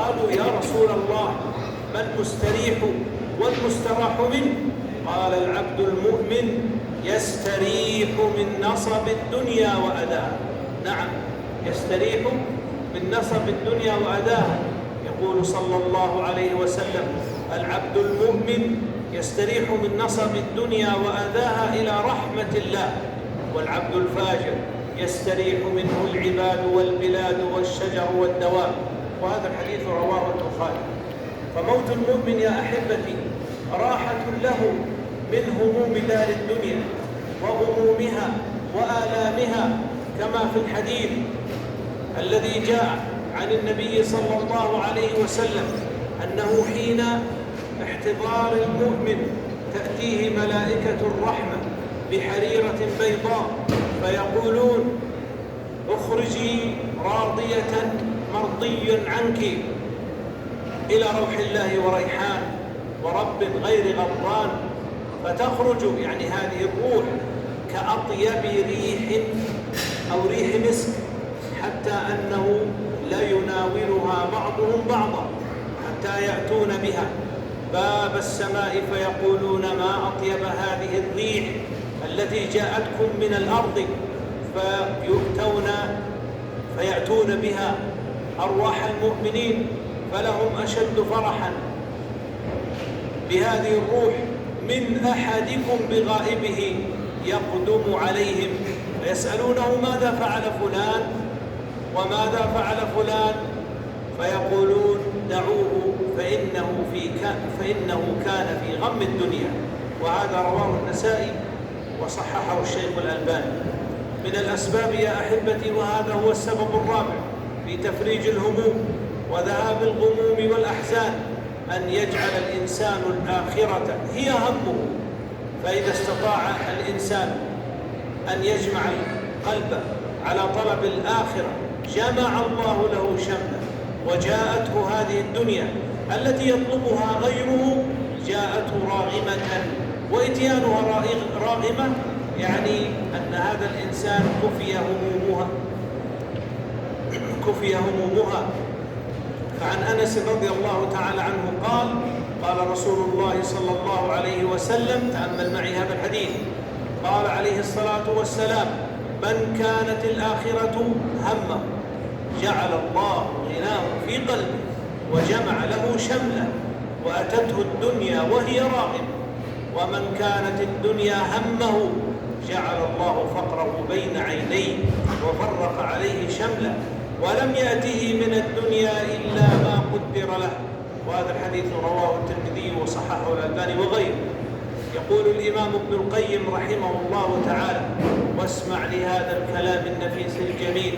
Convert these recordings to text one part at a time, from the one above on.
قالوا يا رسول الله ما المستريح والمستراح منه؟ قال العبد المؤمن يستريح من نصب الدنيا وأذاها. نعم، يستريح من نصب الدنيا وأذاها. يقول صلى الله عليه وسلم العبد المؤمن يستريح من نصب الدنيا وأذاها إلى رحمة الله، والعبد الفاجر يستريح منه العباد والبلاد والشجر والدواب. وهذا الحديث رواه البخاري. فموت المؤمن يا أحبتي راحة له من هموم دار الدنيا وغمومها وآلامها، كما في الحديث الذي جاء عن النبي صلى الله عليه وسلم أنه حين احتضار المؤمن تأتيه ملائكة الرحمة بحريرة بيضاء فيقولون اخرجي راضية مرضيا عنك إلى روح الله وريحان ورب غير غضبان، فتخرج يعني هذه الروح كأطيب ريح أو ريح مسك، حتى أنه لا يناولها بعضهم بعضا حتى يأتون بها باب السماء فيقولون ما أطيب هذه الريح التي جاءتكم من الأرض، فيأتون بها أرواح المؤمنين، فلهم أشد فرحا بهذه الروح من أحدكم بغائبه يقدم عليهم فيسألونه ماذا فعل فلان وماذا فعل فلان، فيقولون دعوه فإنه كان في غم الدنيا. وهذا رواه النسائي وصححه الشيخ الألباني. من الأسباب يا أحبتي، وهذا هو السبب الرابع في تفريج الهموم وذهاب الغموم والأحزان، أن يجعل الإنسان الآخرة هي همه. فإذا استطاع الإنسان أن يجمع القلب على طلب الآخرة جمع الله له شمله، وجاءته هذه الدنيا التي يطلبها غيره جاءته راغمة، وإتيانها راغمة يعني أن هذا الإنسان كفي همومها. فعن أنس رضي الله تعالى عنه قال رسول الله صلى الله عليه وسلم، تأمل معي هذا الحديث، قال عليه الصلاة والسلام من كانت الآخرة همه جعل الله غناه في قلبه وجمع له شمله وأتته الدنيا وهي راغمة، ومن كانت الدنيا همه جعل الله فقره بين عينيه وفرق عليه شمله ولم يأته من الدنيا إلا ما قدر له. وهذا الحديث رواه الترمذي وصححه الألباني وغيره. يقول الإمام ابن القيم رحمه الله تعالى، واسمع لهذا الكلام النفيس الجميل،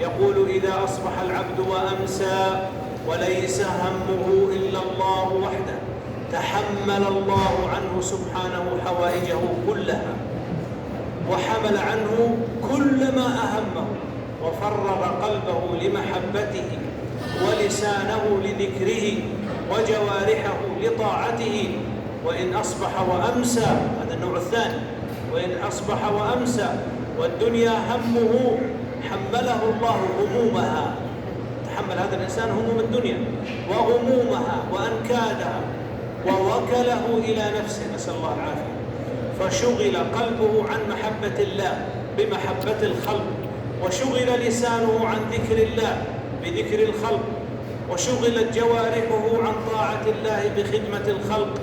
يقول إذا أصبح العبد وأمسى وليس همه إلا الله وحده تحمل الله عنه سبحانه حوائجه كلها وحمل عنه كل ما أهمه وفرغ قلبه لمحبته ولسانه لذكره وجوارحه لطاعته. وإن أصبح وأمسى، هذا النوع الثاني، وإن أصبح وأمسى والدنيا همه حمله الله همومها، تحمل هذا الإنسان هموم الدنيا وغمومها وأنكادها ووكله إلى نفسه، نسأل الله العافية، فشغل قلبه عن محبة الله بمحبة الخلق، وشغل لسانه عن ذكر الله بذكر الخلق، وشغلت جوارحه عن طاعة الله بخدمة الخلق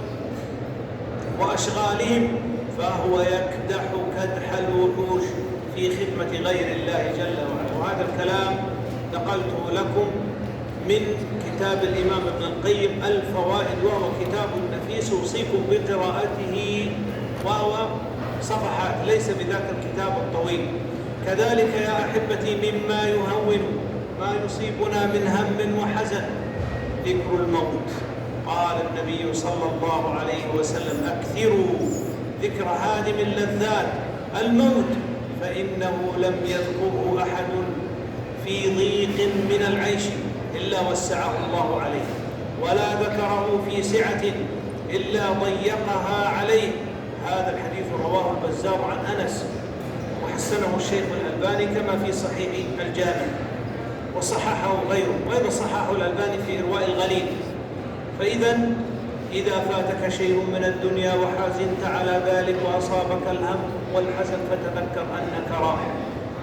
وأشغالهم، فهو يكدح كدح الوحوش في خدمة غير الله جل وعلا. وهذا الكلام نقلته لكم من كتاب الإمام ابن القيم الفوائد، وهو كتاب نفيس أوصيكم بقراءته، وهو صفحات، ليس بذاك الكتاب الطويل. كذلك يا أحبتي مما يهون ما يصيبنا من هم وحزن ذكر الموت. قال النبي صلى الله عليه وسلم أكثروا ذكر هادم اللذات الموت، فإنه لم يذكره أحد في ضيق من العيش إلا وسعه الله عليه، ولا ذكره في سعة إلا ضيقها عليه. هذا الحديث رواه البزار عن أنس وحسنه الشيخ الألباني كما في صحيح الجامع. وصححه غيره، وأيضا صححه الألباني في إرواء الغليل. إذا فاتك شيء من الدنيا وحزنت على ذلك وأصابك الهم والحزن فتذكر أنك راح،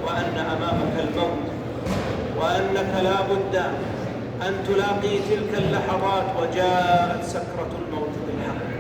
وأن أمامك الموت، وأنك لا بد أن تلاقي تلك اللحظات، وجاءت سكرة الموت بالحق.